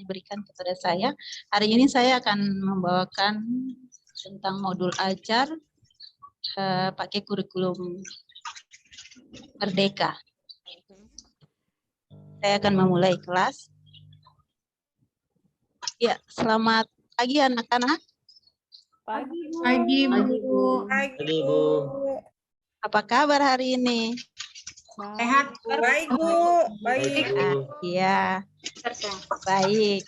diberikan kepada saya. Hari ini saya akan membawakan tentang modul ajar pakai kurikulum Merdeka. Saya akan memulai kelas. Ya, selamat pagi anak-anak. Pagi, Bu. Pagi, Bu. Apa kabar hari ini? Sehat, Baik, Bu. Baik. Iya, baik.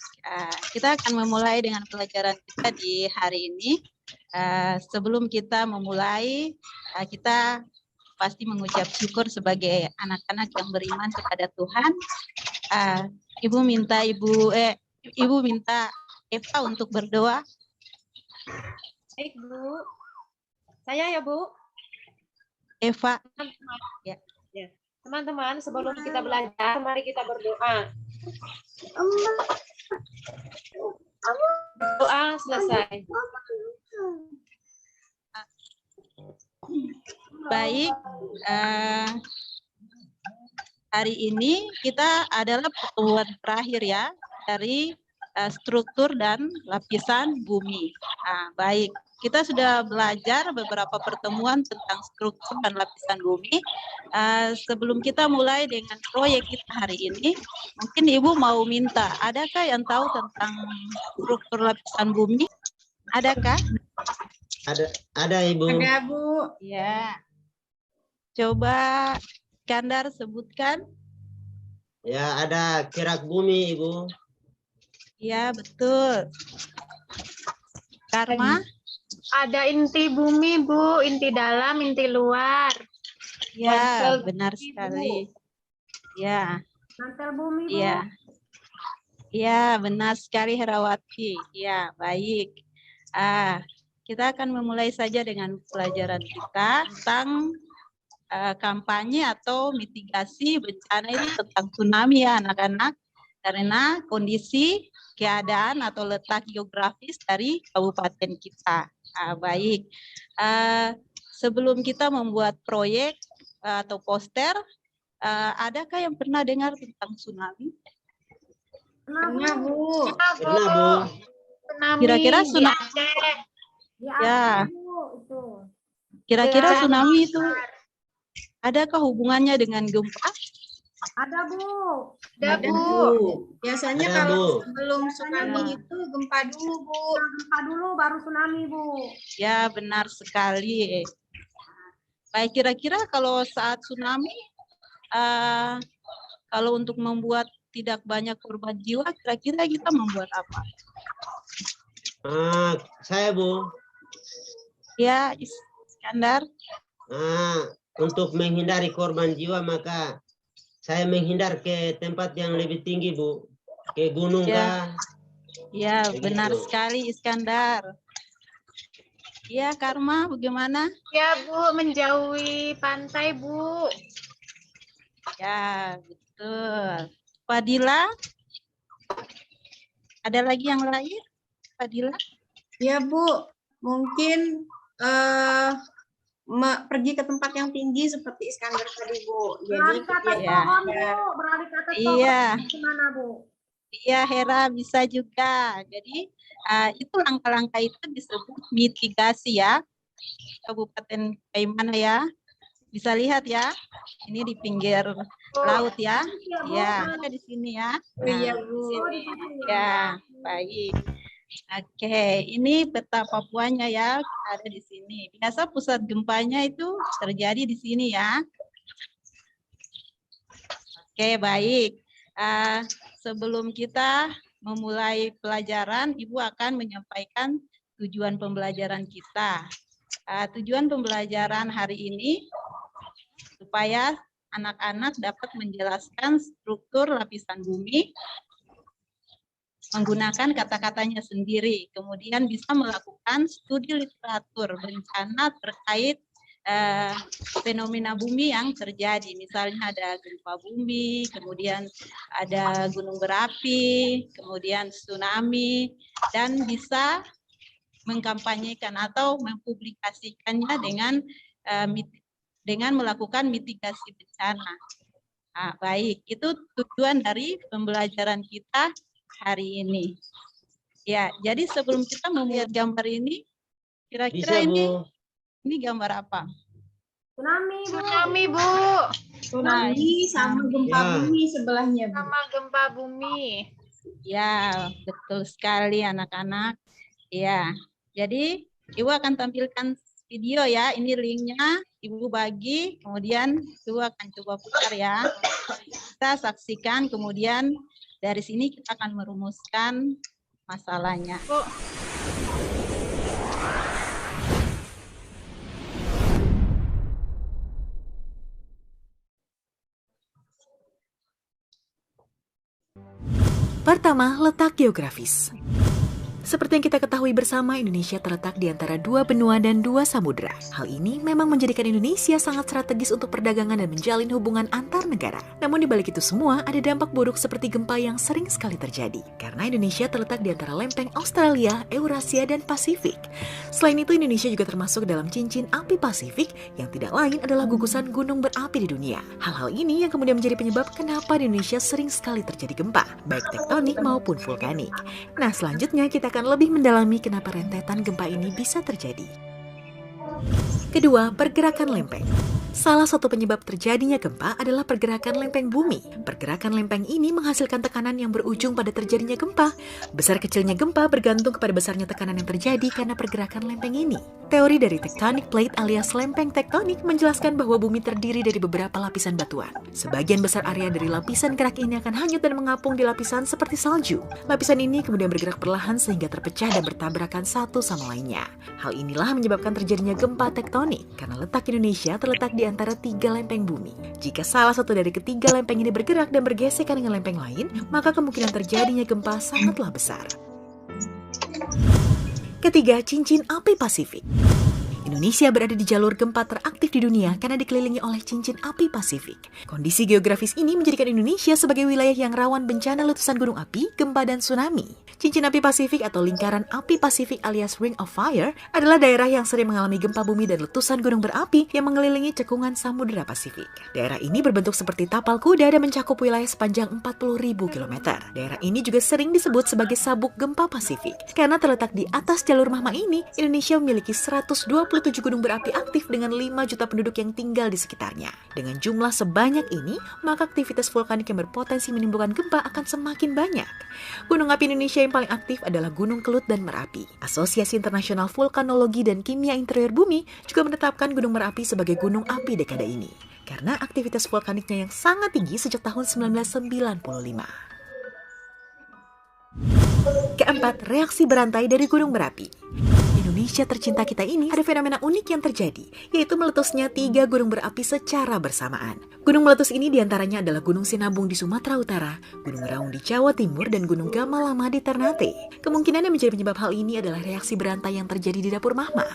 Kita akan memulai dengan pelajaran kita di hari ini. Sebelum kita memulai, kita pasti mengucap syukur sebagai anak-anak yang beriman kepada Tuhan. Ibu minta Eva untuk berdoa. Baik, Bu. Saya ya, Bu. Eva. Ya. Teman-teman, sebelum kita belajar, mari kita berdoa. Doa selesai. Baik, hari ini kita adalah pertemuan terakhir ya dari struktur dan lapisan bumi. Baik, kita sudah belajar beberapa pertemuan tentang struktur dan lapisan bumi. Sebelum kita mulai dengan proyek kita hari ini, mungkin Ibu mau minta, adakah yang tahu tentang struktur lapisan bumi? Adakah? Ada Ibu. Ada, Bu. Ya. Coba Kandar sebutkan. Ya, ada kerak bumi, Ibu. Ya, betul. Karma? Ada inti bumi, Bu. Inti dalam, inti luar. Ya, Mantel benar bumi, sekali. Bu. Ya. Mantel bumi, Bu. Iya. Iya, benar sekali Herawati. Ya, baik. Kita akan memulai saja dengan pelajaran kita tentang kampanye atau mitigasi bencana itu tentang tsunami ya anak-anak. Karena kondisi, keadaan atau letak geografis dari kabupaten kita. Baik. Sebelum kita membuat proyek atau poster, adakah yang pernah dengar tentang tsunami? Pernah, Bu. Pernah, Bu. Kira-kira tsunami, ya. Kira-kira tsunami itu adakah hubungannya dengan gempa? Ada, Bu. Ada, Bu. Biasanya Ada, kalau Bu. sebelum tsunami itu gempa dulu, Bu. Gempa dulu baru tsunami, Bu. Ya, benar sekali. Baik, kira-kira kalau saat tsunami, kalau untuk membuat tidak banyak korban jiwa, kira-kira kita membuat apa? Saya, Bu. Ya, Iskandar. Untuk menghindari korban jiwa, maka saya menghindar ke tempat yang lebih tinggi, Bu. Ke gunung kah? Ya, benar Begitu. sekali Iskandar. Ya, Karma, bagaimana? Ya, Bu, menjauhi pantai, Bu. Ya, betul. Fadila, ada lagi yang lain? Fadila? Ya, Bu, mungkin pergi ke tempat yang tinggi seperti Iskandar tadi, Bu. Jadi Beralih ke atas ya. pohon, Bu. Beralih ke atas pohon. Iya. Gimana, Bu? Iya, Hera, bisa juga. Jadi, itu langkah-langkah itu disebut mitigasi ya. Kabupaten Kaimana ya. Bisa lihat ya. Ini di pinggir laut ya. Ya, ada di sini ya. iya, Nah, Bu. di sini. Ya, baik. Oke, ini peta Papuanya ya, ada di sini. Biasa pusat gempanya itu terjadi di sini ya. Oke, baik. Sebelum kita memulai pelajaran, Ibu akan menyampaikan tujuan pembelajaran kita. Tujuan pembelajaran hari ini supaya anak-anak dapat menjelaskan struktur lapisan bumi menggunakan kata-katanya sendiri, kemudian bisa melakukan studi literatur bencana terkait fenomena bumi yang terjadi. Misalnya ada gempa bumi, kemudian ada gunung berapi, kemudian tsunami, dan bisa mengkampanyekan atau mempublikasikannya dengan melakukan mitigasi bencana. Baik, itu tujuan dari pembelajaran kita hari ini. Ya, jadi sebelum kita melihat gambar ini, kira-kira Bisa, Bu. ini gambar apa? Tsunami, Bu. Tsunami, Bu. Tsunami sama gempa Ya. bumi sebelahnya, Bu. Sama gempa bumi. Ya, betul sekali anak-anak. Ya, jadi Ibu akan tampilkan video ya. Ini linknya, Ibu bagi, kemudian Ibu akan coba putar ya. Kita saksikan, kemudian dari sini kita akan merumuskan masalahnya. Bu. Pertama, letak geografis. Seperti yang kita ketahui bersama, Indonesia terletak di antara 2 benua dan 2 samudera. Hal ini memang menjadikan Indonesia sangat strategis untuk perdagangan dan menjalin hubungan antar negara. Namun di balik itu semua, ada dampak buruk seperti gempa yang sering sekali terjadi. Karena Indonesia terletak di antara lempeng Australia, Eurasia, dan Pasifik. Selain itu, Indonesia juga termasuk dalam cincin api Pasifik yang tidak lain adalah gugusan gunung berapi di dunia. Hal-hal ini yang kemudian menjadi penyebab kenapa di Indonesia sering sekali terjadi gempa, baik tektonik maupun vulkanik. Nah, selanjutnya kita akan lebih mendalami kenapa rentetan gempa ini bisa terjadi. Kedua, pergerakan lempeng. Salah satu penyebab terjadinya gempa adalah pergerakan lempeng bumi. Pergerakan lempeng ini menghasilkan tekanan yang berujung pada terjadinya gempa. Besar kecilnya gempa bergantung kepada besarnya tekanan yang terjadi karena pergerakan lempeng ini. Teori dari tectonic plate alias lempeng tektonik menjelaskan bahwa bumi terdiri dari beberapa lapisan batuan. Sebagian besar area dari lapisan kerak ini akan hanyut dan mengapung di lapisan seperti salju. Lapisan ini kemudian bergerak perlahan sehingga terpecah dan bertabrakan satu sama lainnya. Hal inilah menyebabkan terjadinya gempa tektonik karena letak Indonesia terletak di antara 3 lempeng bumi. Jika salah satu dari ketiga lempeng ini bergerak dan bergesekan dengan lempeng lain, maka kemungkinan terjadinya gempa sangatlah besar. Ketiga, cincin api Pasifik. Indonesia berada di jalur gempa teraktif di dunia karena dikelilingi oleh cincin api Pasifik. Kondisi geografis ini menjadikan Indonesia sebagai wilayah yang rawan bencana letusan gunung api, gempa, dan tsunami. Cincin api Pasifik atau lingkaran api Pasifik alias Ring of Fire adalah daerah yang sering mengalami gempa bumi dan letusan gunung berapi yang mengelilingi cekungan Samudera Pasifik. Daerah ini berbentuk seperti tapal kuda dan mencakup wilayah sepanjang 40.000 km. Daerah ini juga sering disebut sebagai sabuk gempa Pasifik. Karena terletak di atas jalur magma ini, Indonesia memiliki 127 gunung berapi aktif dengan 5 juta penduduk yang tinggal di sekitarnya. Dengan jumlah sebanyak ini, maka aktivitas vulkanik yang berpotensi menimbulkan gempa akan semakin banyak. Gunung api Indonesia yang paling aktif adalah Gunung Kelut dan Merapi. Asosiasi Internasional Vulkanologi dan Kimia Interior Bumi juga menetapkan Gunung Merapi sebagai gunung api dekade ini, karena aktivitas vulkaniknya yang sangat tinggi sejak tahun 1995. Keempat, reaksi berantai dari Gunung Merapi. Indonesia tercinta kita ini ada fenomena unik yang terjadi, yaitu meletusnya 3 gunung berapi secara bersamaan. Gunung meletus ini diantaranya adalah Gunung Sinabung di Sumatera Utara, Gunung Raung di Jawa Timur, dan Gunung Gamalama di Ternate. Kemungkinan yang menjadi penyebab hal ini adalah reaksi berantai yang terjadi di dapur magma.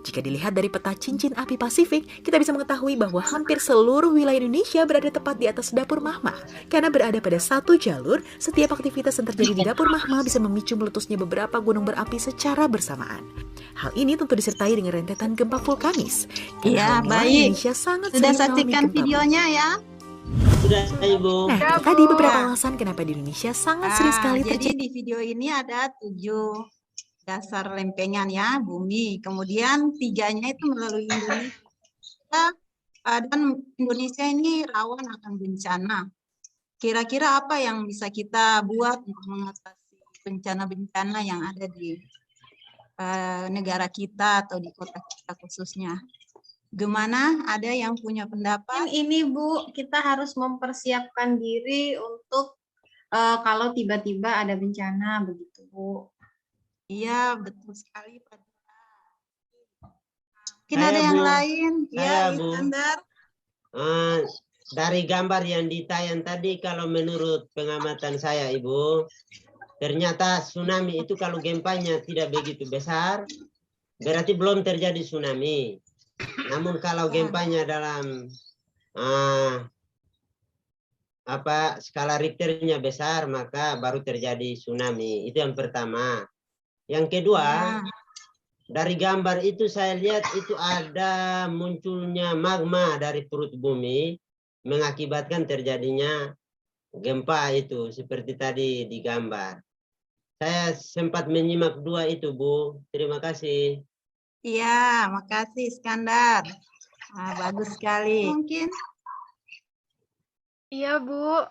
Jika dilihat dari peta cincin api Pasifik, kita bisa mengetahui bahwa hampir seluruh wilayah Indonesia berada tepat di atas dapur magma. Karena berada pada satu jalur, setiap aktivitas yang terjadi di dapur magma bisa memicu meletusnya beberapa gunung berapi secara bersamaan. Hal ini tentu disertai dengan rentetan gempa vulkanis. Iya, baik. Indonesia sangat Sudah sering mengalami saksikan gempa. videonya ya. Sudah, Ibu. Nah, itu tadi beberapa alasan kenapa di Indonesia sangat sering sekali Jadi terjadi. di video ini ada 7 dasar lempengan ya, bumi. Kemudian 3-nya itu melalui Indonesia. Dan Indonesia ini rawan akan bencana. Kira-kira apa yang bisa kita buat untuk mengatasi bencana-bencana yang ada di negara kita atau di kota kita khususnya? Gimana? Ada yang punya pendapat? Ini Bu, kita harus mempersiapkan diri untuk kalau tiba-tiba ada bencana begitu Bu. Iya, betul sekali Pak. Mungkin Saya, ada yang Bu. lain? Saya, Ya, Bu. Iskandar. Dari gambar yang ditayang tadi, kalau menurut pengamatan saya, Ibu, ternyata tsunami itu kalau gempanya tidak begitu besar, berarti belum terjadi tsunami. Namun kalau gempanya dalam skala Richternya besar, maka baru terjadi tsunami. Itu yang pertama. Yang kedua, dari gambar itu saya lihat itu ada munculnya magma dari perut bumi mengakibatkan terjadinya gempa itu seperti tadi digambar. Saya sempat menyimak 2 itu, Bu. Terima kasih. Iya, makasih Iskandar. Nah, bagus sekali. Mungkin Iya, Bu.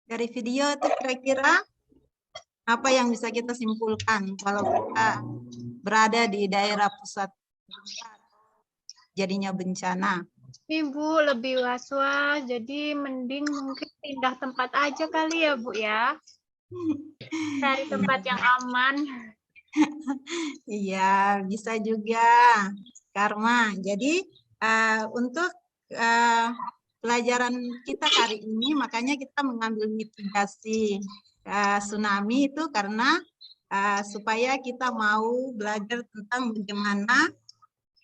dari video itu kira-kira apa yang bisa kita simpulkan kalau kita berada di daerah pusat gempa, jadinya bencana? Ini Bu lebih was-was, jadi mending mungkin pindah tempat aja kali ya Bu ya. Cari tempat yang aman. Iya, bisa juga, Karma. Jadi untuk pelajaran kita kali ini, makanya kita mengambil mitigasi tsunami itu karena supaya kita mau belajar tentang bagaimana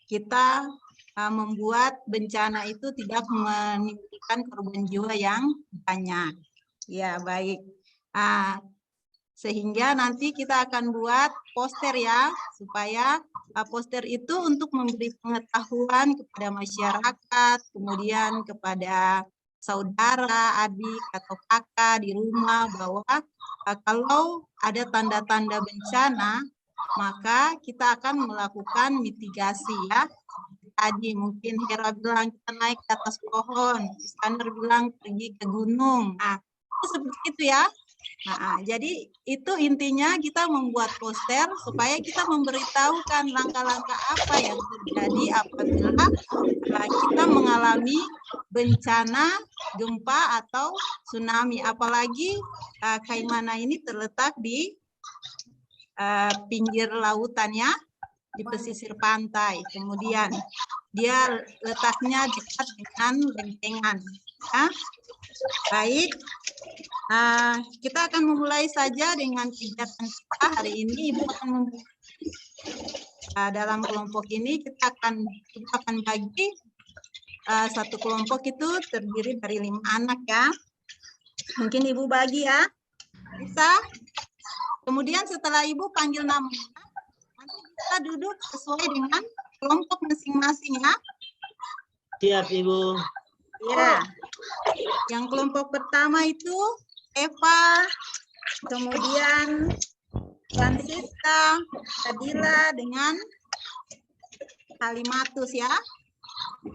kita membuat bencana itu tidak menimbulkan korban jiwa yang banyak. Ya, baik. Sehingga nanti kita akan buat poster ya, supaya poster itu untuk memberi pengetahuan kepada masyarakat, kemudian kepada saudara, adik, atau kakak di rumah bahwa kalau ada tanda-tanda bencana, maka kita akan melakukan mitigasi ya. Tadi mungkin Hera bilang kita naik ke atas pohon, Iskandar bilang pergi ke gunung. Nah, itu seperti itu ya. Nah, jadi itu intinya kita membuat poster supaya kita memberitahukan langkah-langkah apa yang terjadi apabila kita mengalami bencana gempa atau tsunami. Apalagi Kaimana ini terletak di pinggir lautan ya, di pesisir pantai. Kemudian dia letaknya dekat dengan lempengan. Ya. Baik, kita akan memulai saja dengan kegiatan kita hari ini. Ibu akan dalam kelompok ini kita akan bagi satu kelompok itu terdiri dari 5 anak ya. Mungkin Ibu bagi ya, bisa. Kemudian setelah Ibu panggil namanya, nanti kita duduk sesuai dengan kelompok masing-masing ya. Siap, Ibu. Ya, yang kelompok pertama itu Eva, kemudian Francisca, Adila dengan Halimatus ya.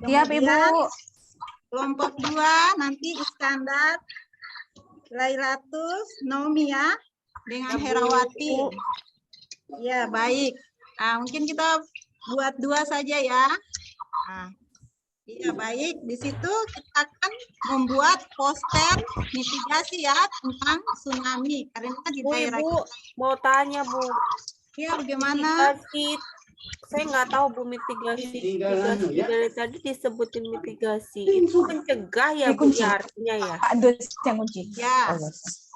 Siap, Ibu. Kemudian kelompok 2 nanti Iskandar, Lailatus, Nomi ya, dengan Herawati. Ya, baik. Mungkin kita buat 2 saja ya. Iya, baik. Di situ kita akan membuat poster mitigasi ya tentang tsunami. Karena di daerah Ibu, kita. mau tanya, Bu. Ya, bagaimana? Mitigasi, saya nggak tahu, Bu, mitigasi dari tadi disebutin mitigasi. Itu mencegah ya, Bu, ya, artinya ya? Aduh, yang kunci. Ya,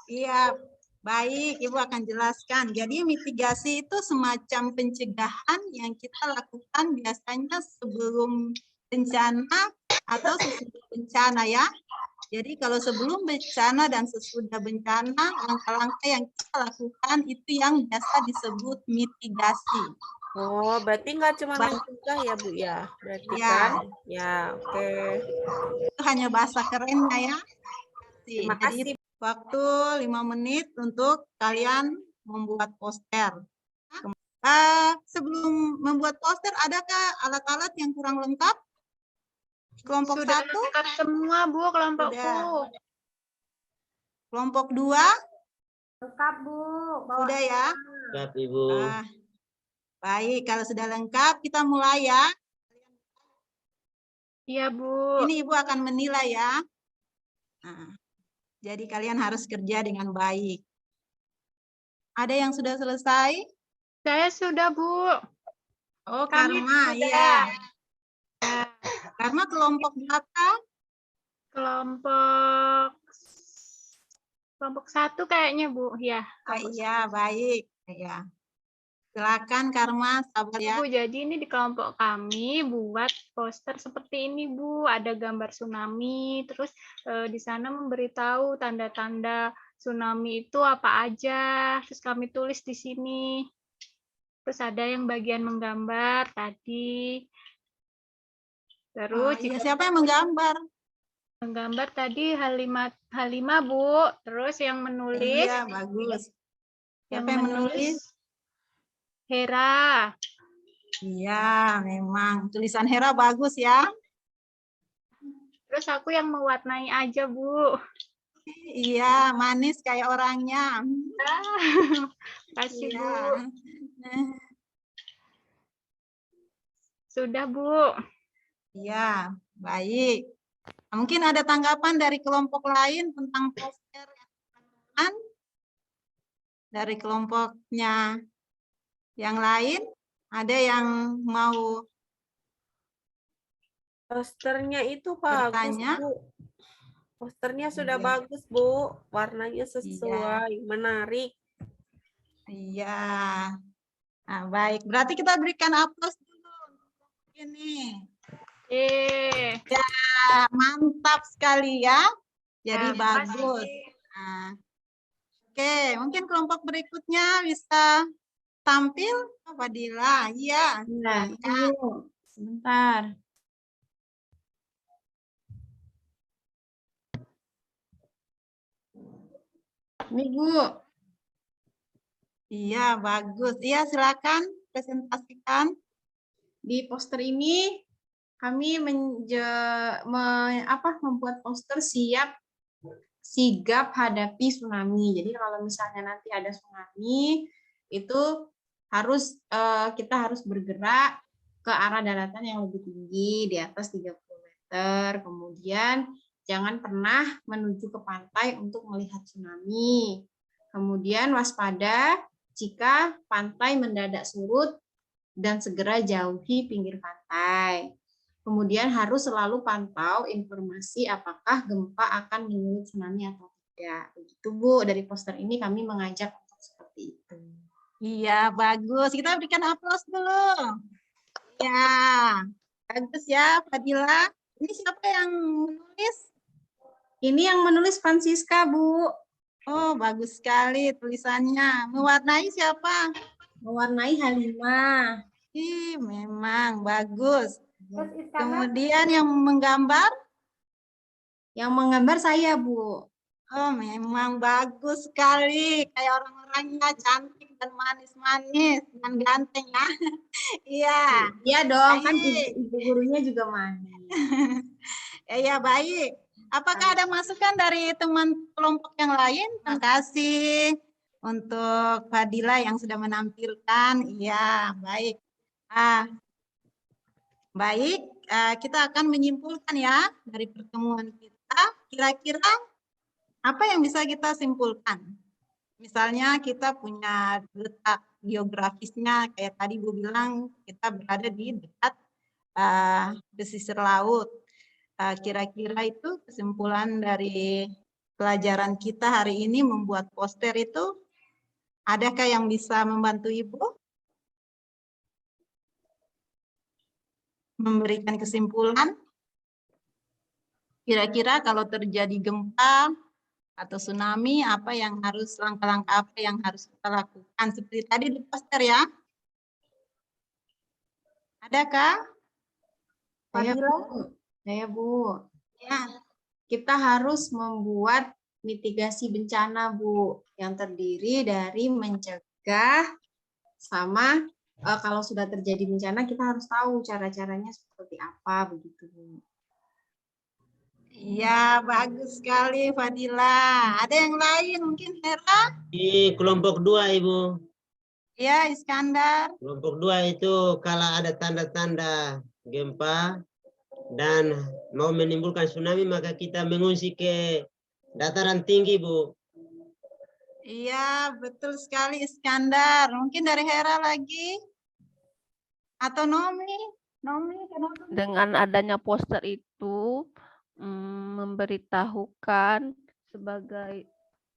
iya. Baik, Ibu akan jelaskan. Jadi mitigasi itu semacam pencegahan yang kita lakukan biasanya sebelum bencana atau sesudah bencana ya. Jadi kalau sebelum bencana dan sesudah bencana, langkah-langkah yang kita lakukan itu yang biasa disebut mitigasi. Oh, berarti nggak cuma mencegah ya, Bu, ya? Berarti Ya. kan? Ya, oke. Itu hanya bahasa kerennya ya. Terima Jadi kasih. waktu 5 menit untuk kalian membuat poster. Sebelum membuat poster, adakah alat-alat yang kurang lengkap? Kelompok Sudah 1, lengkap semua Bu kelompokku. Sudah. Kelompok 2, Lengkap, Bu. sudah ya. Siap, Ibu. Baik, kalau sudah lengkap, kita mulai ya. Iya Bu. Ini Ibu akan menilai ya. Jadi kalian harus kerja dengan baik. Ada yang sudah selesai? Saya sudah Bu. Oh, Kami Karma, sudah. iya. Karma kelompok berapa? Kelompok 1 kayaknya Bu. Ya. Iya, baik. Ya. Silakan Karma, sabar ya. Bu, jadi ini di kelompok kami buat poster seperti ini Bu. Ada gambar tsunami, terus di sana memberitahu tanda-tanda tsunami itu apa aja. Terus kami tulis di sini. Terus ada yang bagian menggambar tadi. Terus Siapa yang menggambar? Menggambar tadi Halimah, Bu. Terus yang menulis, Iya, bagus. yang Siapa yang menulis? Hera. Iya, memang. Tulisan Hera bagus ya. Terus aku yang mewarnai aja, Bu. Iya, manis kayak orangnya. Kasih, Iya. Bu. Sudah, Bu. Iya, baik. Mungkin ada tanggapan dari kelompok lain tentang poster yang dari kelompoknya yang lain? Ada yang mau Posternya itu bagus, bertanya? Bu. Posternya sudah Iya. bagus, Bu. Warnanya sesuai, menarik. Iya. Nah, baik. Berarti kita berikan aplaus dulu. Ini. Ya, mantap sekali ya. Jadi bagus. Nah, oke, mungkin kelompok berikutnya bisa tampil. Fadila, iya. Nah, Ibu, sebentar. Ini, Bu. Iya, bagus. Iya, silakan presentasikan. Di poster ini kami membuat poster sigap hadapi tsunami. Jadi kalau misalnya nanti ada tsunami, itu kita harus bergerak ke arah daratan yang lebih tinggi, di atas 30 meter. Kemudian jangan pernah menuju ke pantai untuk melihat tsunami. Kemudian waspada jika pantai mendadak surut dan segera jauhi pinggir pantai. Kemudian harus selalu pantau informasi apakah gempa akan menyulut tsunami atau tidak. Begitu, Bu. Dari poster ini kami mengajak untuk seperti itu. Iya, bagus. Kita berikan aplaus dulu. Ya, bagus ya, Fadila. Ini siapa yang menulis? Ini yang menulis Francisca, Bu. Oh, bagus sekali tulisannya. Mewarnai siapa? Mewarnai Halimah. Ih, memang bagus. Kemudian yang menggambar? Yang menggambar saya, Bu. Oh, memang bagus sekali. Kayak orang-orangnya cantik dan manis-manis dan ganteng ya. Iya. Iya dong, kan Baik. ibu gurunya juga manis. Ya, baik. Apakah ada masukan dari teman kelompok yang lain? Terima kasih untuk Fadila yang sudah menampilkan. Iya, baik. Baik, kita akan menyimpulkan ya dari pertemuan kita. Kira-kira apa yang bisa kita simpulkan? Misalnya kita punya letak geografisnya, kayak tadi Bu bilang kita berada di dekat pesisir laut. Kira-kira itu kesimpulan dari pelajaran kita hari ini membuat poster itu. Adakah yang bisa membantu Ibu? Memberikan kesimpulan? Kira-kira kalau terjadi gempa atau tsunami, apa yang harus langkah-langkah apa yang harus kita lakukan? Seperti tadi di poster ya. Adakah? Saya, Bu. Ya. Kita harus membuat mitigasi bencana, Bu, yang terdiri dari mencegah sama kalau sudah terjadi bencana kita harus tahu cara-caranya seperti apa, begitu, Bu. Iya, bagus sekali Fadila. Ada yang lain mungkin Hera? Di kelompok 2, Ibu. Ya, Iskandar. Kelompok 2 itu kalau ada tanda-tanda gempa dan mau menimbulkan tsunami, maka kita mengungsi ke dataran tinggi, Bu. Iya, betul sekali Iskandar. Mungkin dari Hera lagi? Atau Nomi? Nomi, kenapa? Dengan adanya poster itu memberitahukan sebagai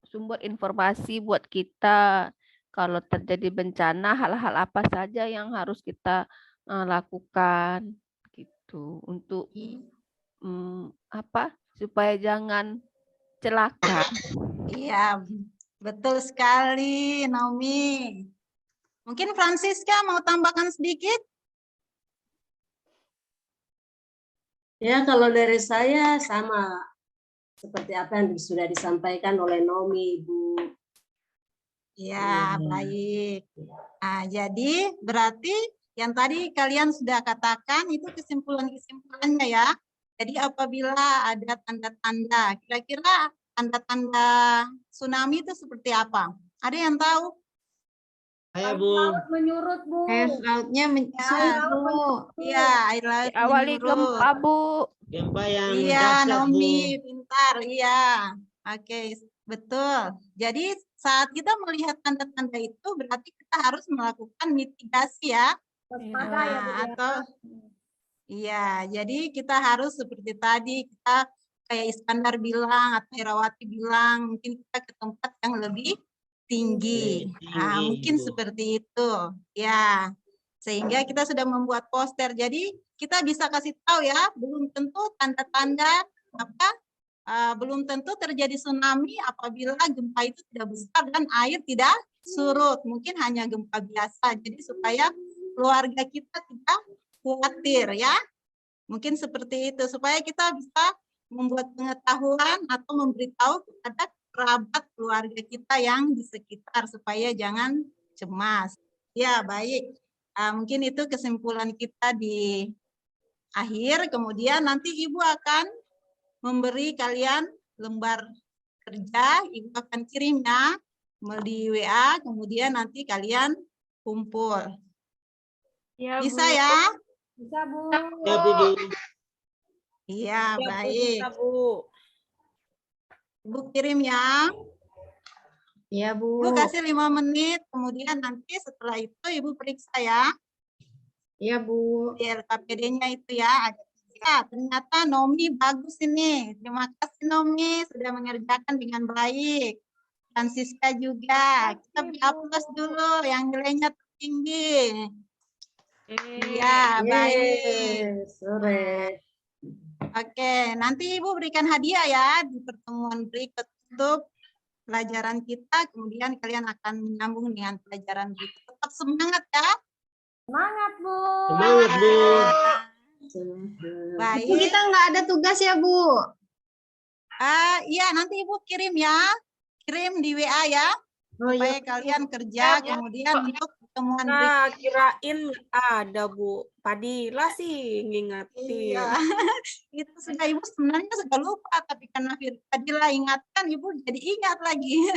sumber informasi buat kita kalau terjadi bencana, hal-hal apa saja yang harus kita lakukan gitu untuk supaya jangan celaka. Iya, betul sekali Naomi. Mungkin Francisca mau tambahkan sedikit? Ya, kalau dari saya sama seperti apa yang sudah disampaikan oleh Nomi, Ibu. Ya, baik. Nah, jadi berarti yang tadi kalian sudah katakan itu kesimpulan-kesimpulannya ya. Jadi apabila ada tanda-tanda, kira-kira tanda-tanda tsunami itu seperti apa? Ada yang tahu? Saya, Bu. Menyurut, Bu. Air lautnya surut, Bu. Iya, air laut Awali menyurut. gempa, Bu. Gempa yang Iya, dahsyat, Bu. Nomi, pintar. Iya, oke, betul. Jadi saat kita melihat tanda-tanda itu berarti kita harus melakukan mitigasi ya. Waspada ya, Bu, ya. Atau iya, jadi kita harus seperti tadi kita kayak Iskandar bilang atau Herawati bilang mungkin kita ke tempat yang lebih tinggi. Nah, Tinggi, mungkin Bu. seperti itu. Ya. Sehingga kita sudah membuat poster. Jadi kita bisa kasih tahu ya, belum tentu tanda-tanda apa belum tentu terjadi tsunami apabila gempa itu tidak besar dan air tidak surut. Mungkin hanya gempa biasa. Jadi supaya keluarga kita tidak khawatir ya. Mungkin seperti itu supaya kita bisa membuat pengetahuan atau memberitahu kepada kerabat keluarga kita yang di sekitar supaya jangan cemas. Ya, baik. Mungkin itu kesimpulan kita di akhir. Kemudian nanti Ibu akan memberi kalian lembar kerja, Ibu akan kirimnya di WA, kemudian nanti kalian kumpul. Ya, Bisa Bu. ya? Bisa, Bu. Ya, Bu. Iya, Ya, Bu, baik. bisa, Bu. Ibu kirim ya. Iya, Bu. Ibu kasih 5 menit, kemudian nanti setelah itu Ibu periksa ya. Iya, Bu. Di LKPD-nya itu ya. Ya, ternyata Nomi bagus ini. Terima kasih Nomi sudah mengerjakan dengan baik. Francisca juga. Kita aplaus dulu yang nilainya tertinggi. Iya, baik. Sore. Oke, nanti Ibu berikan hadiah ya di pertemuan berikut untuk pelajaran kita. Kemudian kalian akan menyambung dengan pelajaran berikut. Tetap semangat ya. Semangat, Bu. Semangat, Bu. Baik. Bu, kita nggak ada tugas ya, Bu? Iya, nanti Ibu kirim ya. Kirim di WA ya. Supaya kalian kerja, kemudian untuk pertemuan Nah, berikut. kirain ada, Bu. Padilla sih ngingetin. Iya, itu sudah Ibu sebenarnya sudah lupa, tapi karena Fadila ingatkan, Ibu jadi ingat lagi.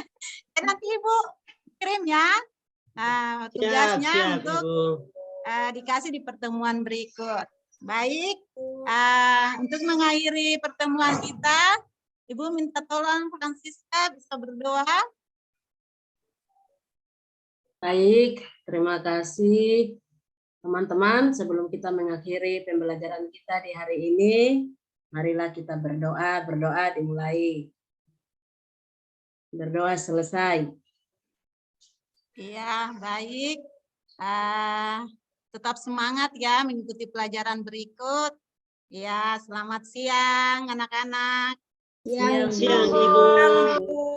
Dan nanti Ibu kirim ya. Nah, tugasnya Siap, untuk Ibu. dikasih di pertemuan berikut. Baik, untuk mengakhiri pertemuan kita, Ibu minta tolong Francisca bisa berdoa. Baik, terima kasih teman-teman. Sebelum kita mengakhiri pembelajaran kita di hari ini, marilah kita berdoa. Berdoa dimulai. Berdoa selesai. Iya, baik. Tetap semangat ya mengikuti pelajaran berikut. Ya, selamat siang anak-anak. Siang, Siang, Ibu.